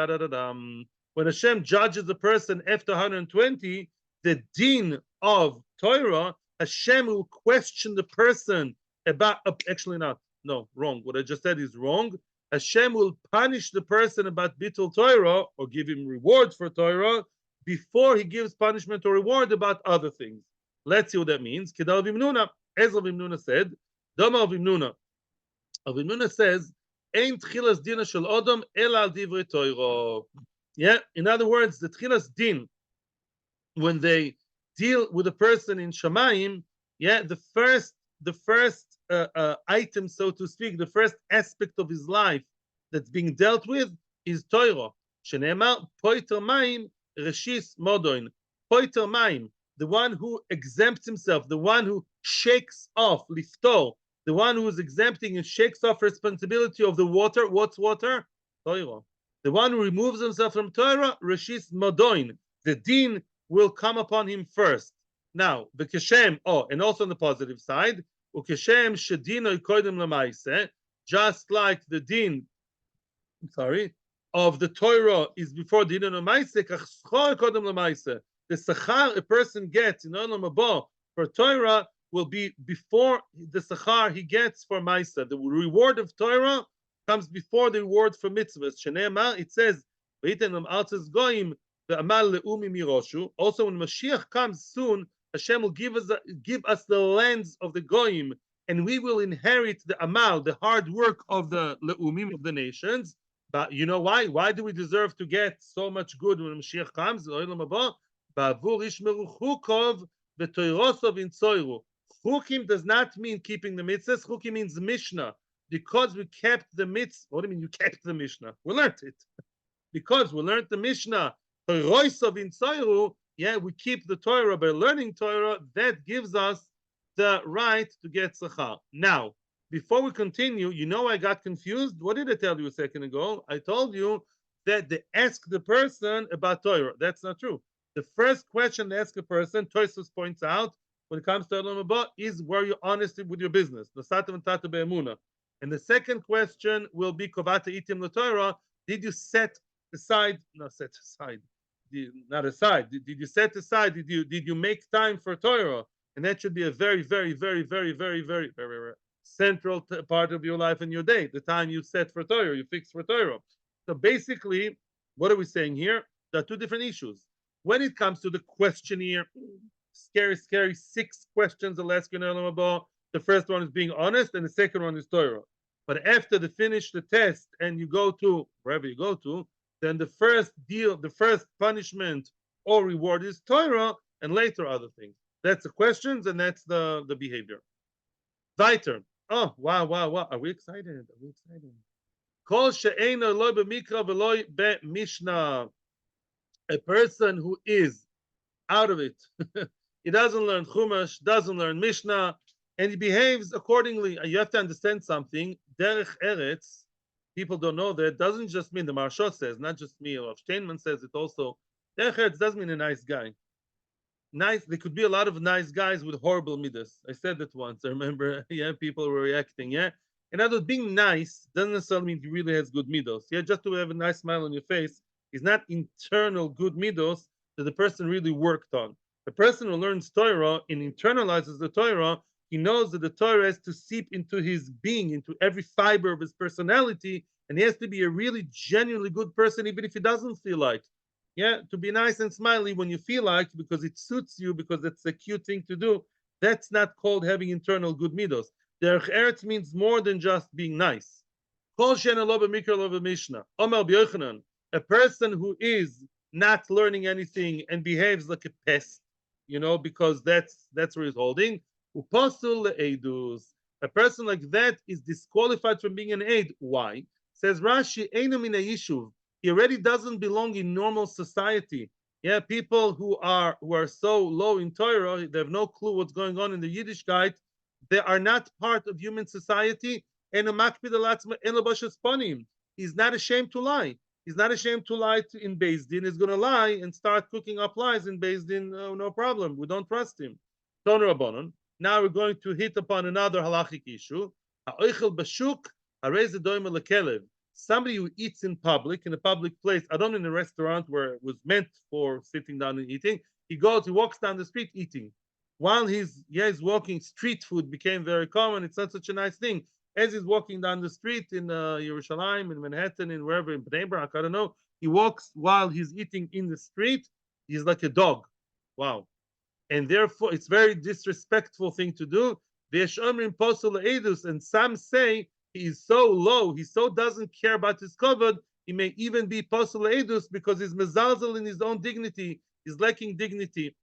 when Hashem judges a person after 120, the din of Torah, Hashem will question the person about, actually not, no, wrong. What I just said is wrong. Hashem will punish the person about Bittul Torah, or give him reward for Torah, before he gives punishment or reward about other things. Let's see what that means. Kedal Vimnuna, as Rav Imnuna said, Dama Vimnuna. Rav Imnuna says, Ein tchilas dina shel odom el al divrei Torah. In other words, the tchilas din, when they deal with a person in Shamayim, the first item, so to speak, the first aspect of his life that's being dealt with is Torah. Shenemar poiter mayim reshis modoin. Poiter mayim, the one who exempts himself, the one who shakes off liftor, the one who is exempting and shakes off responsibility of the water. What's water? Torah. The one who removes himself from Torah, reshis modoin. The din will come upon him first. Now, the keshem, and also on the positive side, ukeshem shedino koidem lemaise, just like the din, of the Torah is before the Din Lemaise, kach schar kodem lemaise. The sachar a person gets in Olam Haba for Torah will be before the sachar he gets for Maisa. The reward of Torah comes before the reward for mitzvahs. Shene'emar, it says, "V'yitem altzes goyim ve'amal le'umi miroshu." Also, when Mashiach comes soon, Hashem will give us the lands of the goyim, and we will inherit the amal, the hard work of the le'umim of the nations. But you know why? Why do we deserve to get so much good when Mashiach comes? Ba'avur ishmeru chukov v'toirosov insoiru. Chukim does not mean keeping the mitzvahs. Chukim means Mishnah. Because we kept the mitzvah. What do you mean you kept the Mishnah? We learned it. Because we learned the Mishnah. Yeah, we keep the Torah by learning Torah. That gives us the right to get tzachar. Now, before we continue, you know I got confused. What did I tell you a second ago? I told you that they ask the person about Torah. That's not true. The first question they ask a person, Tosfos points out, when it comes to Olam Haba, is were you honest with your business? And the second question will be Kovata Itim LaTorah. Did you set aside, not set aside, not aside, did you set aside, did you make time for Torah? And that should be a very, very, very, very, very, very, very, very central part of your life and your day, the time you set for Torah, you fix for Torah. So basically, what are we saying here? There are two different issues. When it comes to the questionnaire, scary 6 questions I'll ask you in Olam Haba. The first one is being honest, and the second one is Torah. But after they finish the test and you go to wherever you go to, then the first punishment or reward is Torah, and later other things. That's the questions and that's the behavior. Weiter. Oh, wow. Are we excited? Kol she'eino lo b'mikra v'lo b'mishnah. A person who is out of it. He doesn't learn Chumash, doesn't learn Mishnah, and he behaves accordingly. You have to understand something. Derech Eretz, people don't know that, doesn't just mean, the Maharsha says, not just me, or Steinman says it also, Derech Eretz doesn't mean a nice guy. Nice, there could be a lot of nice guys with horrible midas. I said that once, I remember, people were reacting, In other words, being nice doesn't necessarily mean he really has good midos. Just to have a nice smile on your face is not internal good midos that the person really worked on. The person who learns Torah and internalizes the Torah, he knows that the Torah has to seep into his being, into every fiber of his personality, and he has to be a really genuinely good person, even if he doesn't feel like. To be nice and smiley when you feel like, because it suits you, because it's a cute thing to do. That's not called having internal good midos. Derech Eretz means more than just being nice. Kol she'eino lo b'mikra lo b'mishnah. Omer b'Yochanan, a person who is not learning anything and behaves like a pest, because that's where he's holding. Upasul le'edus. A person like that is disqualified from being an aid. Why? Says Rashi, eino min ha'yishuv. He already doesn't belong in normal society. People who are so low in Torah, they have no clue what's going on in the Yiddishkeit. They are not part of human society. And he's not ashamed to lie. He's not ashamed to lie in Beis Din. He's going to lie and start cooking up lies in Beis Din. No problem. We don't trust him. Now we're going to hit upon another halachic issue. Somebody who eats in a public place, I don't mean a restaurant where it was meant for sitting down and eating. He walks down the street eating. While he's walking, street food became very common. It's not such a nice thing. As he's walking down the street in Yerushalayim, in Manhattan, in wherever, in Bnei Brak, I don't know, he walks while he's eating in the street. He's like a dog. Wow. And therefore, it's very disrespectful thing to do. And some say he is so low, he so doesn't care about his kavod, he may even be posel edus because he's mezalzel in his own dignity, he's lacking dignity.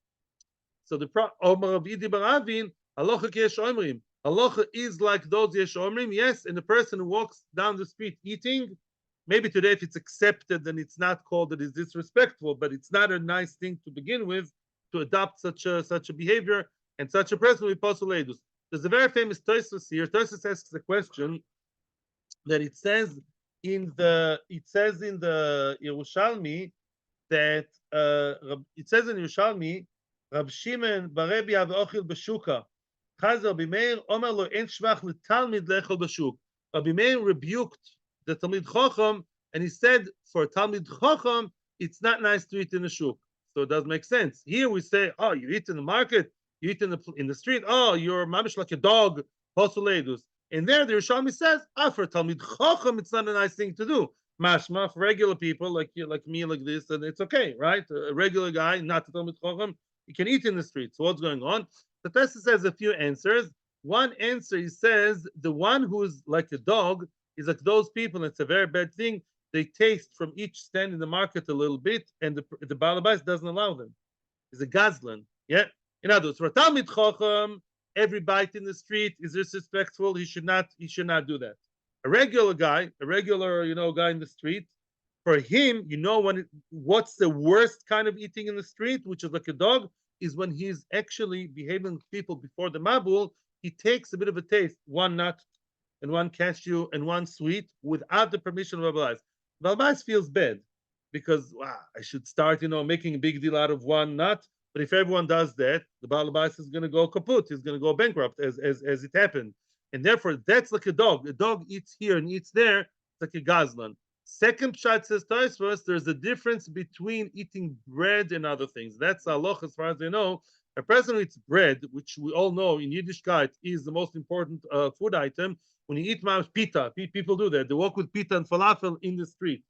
So the Omar of Idi Baravin, halacha yesh omrim. Halacha is like those yesh omrim, yes, and the person who walks down the street eating, maybe today if it's accepted, then it's not called that it's disrespectful, but it's not a nice thing to begin with, to adopt such a behavior, and such a person will be posel edus. There's a very famous Tosfos here. Tosfos asks the question that it says in the Yerushalmi that it says in Yerushalmi, Rab Shimon Barebi Aveochil Beshuka Chazer Bimeir Omer Lo En Shvach LeTalmid Lechol Beshuk. Rabbi Meir rebuked the Talmid Chacham And he said for Talmid Chacham, it's not nice to eat in the shuk. So it does make sense. Here we say, oh, you eat in the market, you eat in the street. Oh, you're mamish like a dog, posuledus. And there, the Yerushalmi says, for Talmid Chacham, it's not a nice thing to do. Mashma for regular people like you, like me, like this, and it's okay, right? A regular guy, not a Talmid Chacham, you can eat in the street. So what's going on? The Tessa says a few answers. One answer, he says, the one who's like a dog is like those people. It's a very bad thing. They taste from each stand in the market a little bit, and the Balabais doesn't allow them. He's a gazlan. Yeah. In other words, for Talmid Chacham, every bite in the street is disrespectful. He should not do that. A regular guy, guy in the street, for him, what's the worst kind of eating in the street, which is like a dog, is when he's actually behaving with people before the mabul. He takes a bit of a taste, one nut and one cashew and one sweet, without the permission of Balbais. Balbais feels bad because wow, I should start, making a big deal out of one nut. But if everyone does that, the Balabais is going to go kaput. He's going to go bankrupt, as it happened. And therefore, that's like a dog. A dog eats here and eats there. It's like a gazlan. Second pshat says Tosfos, there's a difference between eating bread and other things. That's halacha as far as I know. A person who eats bread, which we all know in Yiddishkeit is the most important food item. When you eat pita, people do that. They walk with pita and falafel in the street.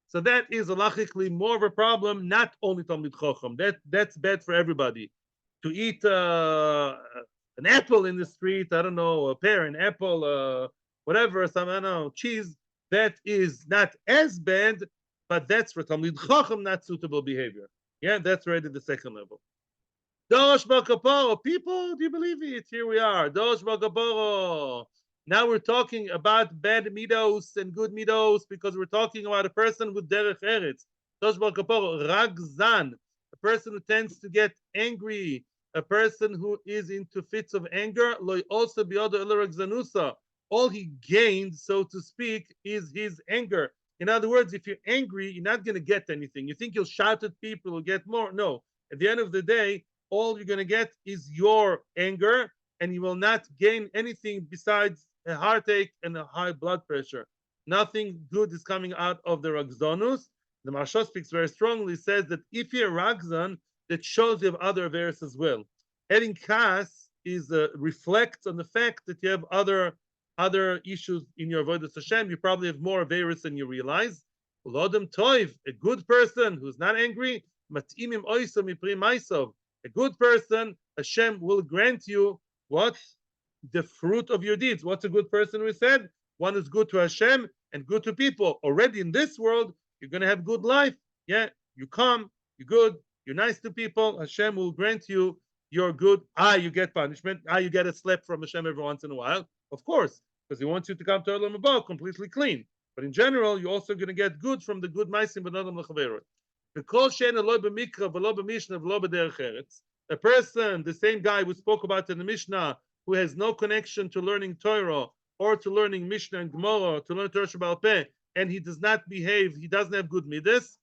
So that is halachically more of a problem, not only Talmid Chacham. That's bad for everybody. To eat an apple in the street, I don't know, a pear, an apple, whatever, some, I don't know, cheese, that is not as bad, but that's for Talmid Chacham not suitable behavior. Yeah, that's already the second level. Dosh Bakaporo, people, do you believe it? Here we are. Dosh Bakaporo. Now we're talking about bad midos and good midos because we're talking about a person with derech eretz. Dosh Bakaporo, Ragzan, a person who tends to get angry, a person who is into fits of anger. Loy also biodo elaragzanusa. All he gained, so to speak, is his anger. In other words, if you're angry, you're not going to get anything. You think you'll shout at people, you'll get more. No. At the end of the day, all you're going to get is your anger, and you will not gain anything besides a heartache and a high blood pressure. Nothing good is coming out of the Ragzonus. The Maharsha speaks very strongly, says that if you're Ragzan, that shows you have other averes as well. Having kas is reflects on the fact that you have other issues in your avodas Hashem. You probably have more averes than you realize. Lodem toiv, a good person who's not angry, matimim oisom mipri maisov. A good person, Hashem will grant you what? The fruit of your deeds. What's a good person? We said one who's good to Hashem and good to people. Already in this world, you're going to have good life. Yeah, you come, you're good, you're nice to people. Hashem will grant you your good. You get punishment. You get a slap from Hashem every once in a while. Of course, because He wants you to come to Olam Haba completely clean. But in general, you're also going to get good from the good ma'asim b'nadam l'chaverot. A person, the same guy we spoke about in the Mishnah, who has no connection to learning Torah or to learning Mishnah and Gemara, to learn Torah Sheba'al Peh, and he does not behave, he doesn't have good midas,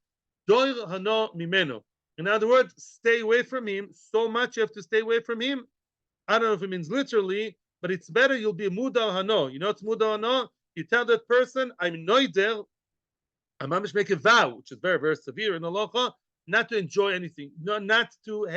doir hano mimeno. In other words, stay away from him. So much you have to stay away from him. I don't know if it means literally, but it's better you'll be muda hano. You know what's muda hano? You tell that person, I'm noider, I mamish make a vow, which is very, very severe in halacha, not to enjoy anything, not to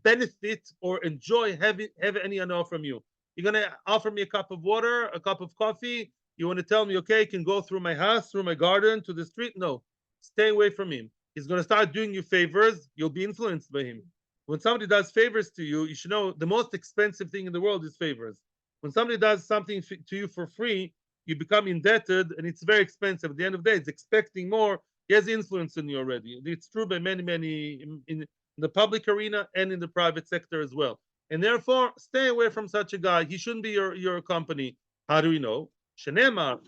benefit or enjoy have any honor from you. You're gonna offer me a cup of water, a cup of coffee. You want to tell me, okay, you can go through my house, through my garden, to the street? No, stay away from him. He's gonna start doing you favors. You'll be influenced by him. When somebody does favors to you, you should know the most expensive thing in the world is favors. When somebody does something to you for free, you become indebted and it's very expensive. At the end of the day, it's expecting more. He has influence on you already. It's true by many in the public arena and in the private sector as well. And therefore, stay away from such a guy. He shouldn't be your company. How do we know? Shenema,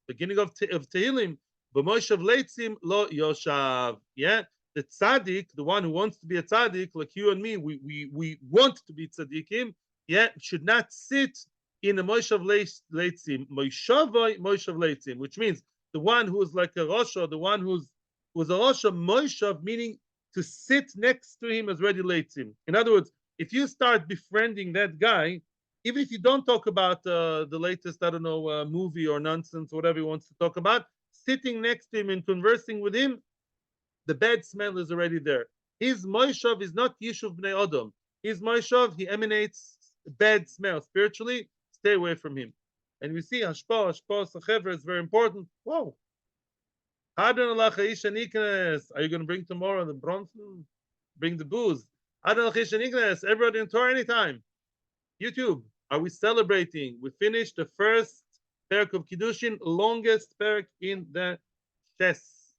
beginning of Tehillim, b'moshav leitzim lo yoshav. Yeah, the tzaddik, the one who wants to be a tzaddik, like you and me, we want to be tzaddikim. Yeah, should not sit in a Moshav Leitzim, Moshavoi Moshav Leitzim, which means the one who is like a Rosha, the one who's a Rosha Moshav, meaning to sit next to him as ready Leitzim. In other words, if you start befriending that guy, even if you don't talk about the latest, I don't know, movie or nonsense, whatever he wants to talk about, sitting next to him and conversing with him, the bad smell is already there. His Moishav is not Yishuv Bnei Odom. His Moishav, he emanates bad smell spiritually. Stay away from him. And we see Hashpa, Sachever is very important. Whoa. Are you going to bring tomorrow the Bronson? Bring the booze. Everybody in Torah anytime. YouTube. Are we celebrating? We finished the first parak of Kiddushin, longest parak in the chess.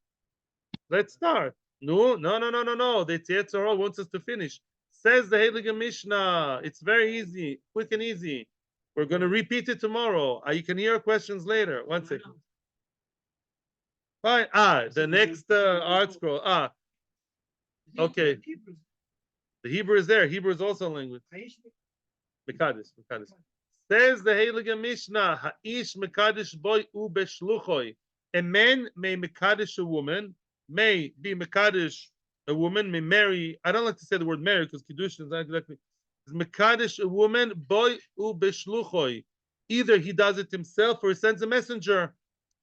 Let's start. No. The Tzietzorah wants us to finish. Says the Heilige Mishnah. It's very easy, quick and easy. We're going to repeat it tomorrow. You can hear questions later. 1 second. Fine. The next art scroll. Okay. The Hebrew is there. Hebrew is also a language. Mekadesh. Says the Heilige Mishnah, Ha'ish Mekadesh boy u beshluchoi. A man may Mekadesh a woman, may be Mekadesh a woman, may marry. I don't like to say the word marry because Kiddushin is not exactly. Mekadesh a woman, boy u beshluchoi. Either he does it himself or he sends a messenger.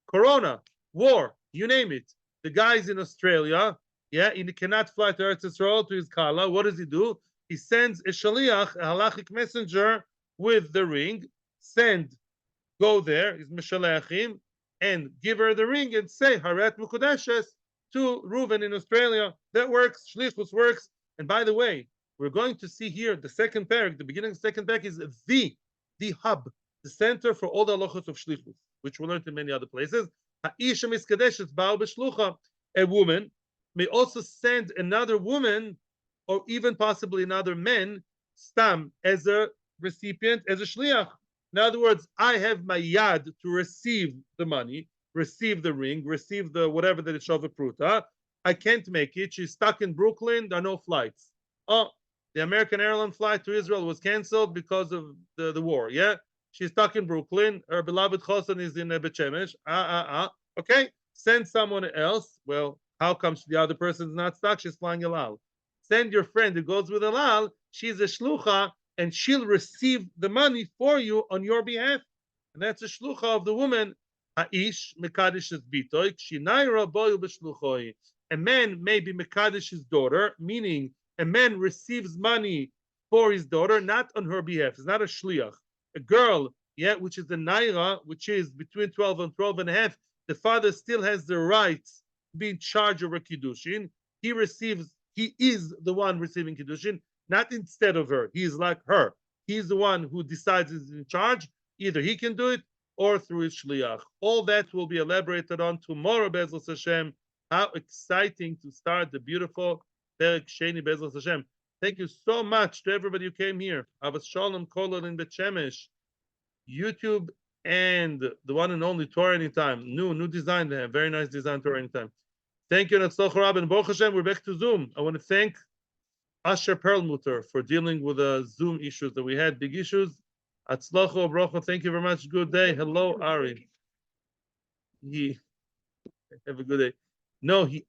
Corona, war, you name it. The guy's in Australia, he cannot fly to Eretz Yisrael to his Kala. What does he do? He sends a shaliach, a halachic messenger with the ring. Go there, is Mishalachim, and give her the ring and say Harat Mukudeshes to Reuven in Australia. That works. Shlichus works. And by the way, we're going to see here the second parak. The beginning of the second parak is the hub, the center for all the halachos of Shlichus, which we learned in many other places. Ha'isha miskadeshes ba'al b'shlucha. A woman may also send another woman, or even possibly another man, stam, as a recipient, as a shliach. In other words, I have my yad to receive the money, receive the ring, receive the whatever that is shava pruta. I can't make it. She's stuck in Brooklyn. There are no flights. The American airline flight to Israel was canceled because of the war. Yeah, she's stuck in Brooklyn. Her beloved chosan is in Bet Shemesh. Okay, send someone else. Well, how come the other person is not stuck? She's flying Elal. Send your friend who goes with Elal. She's a shlucha, and she'll receive the money for you on your behalf. And that's a shlucha of the woman. Ha'ish mekadesh es bitoy, shinayra boyu b'shluchoi. A man may be mekadesh's daughter, meaning a man receives money for his daughter, not on her behalf. It's not a shliach. A girl, which is a naira, which is between 12 and 12 and a half, the father still has the right to be in charge of her kiddushin. He is the one receiving kiddushin, not instead of her. He is like her. He's the one who decides he's in charge. Either he can do it or through his shliach. All that will be elaborated on tomorrow, Bezos Hashem. How exciting to start the beautiful Perek Sheni, Bezos Hashem. Thank you so much to everybody who came here. Avas Shalom Kolol in Bet Shemesh, YouTube, and the one and only Torah Anytime. New design there. Very nice design, Torah Anytime. Thank you, Natzloch Rab, and Baruch Hashem. We're back to Zoom. I want to thank Asher Perlmutter for dealing with the Zoom issues that we had, big issues. Atzlocho, Baruch, thank you very much. Good day. Hello, Ari. Have a good day. No, he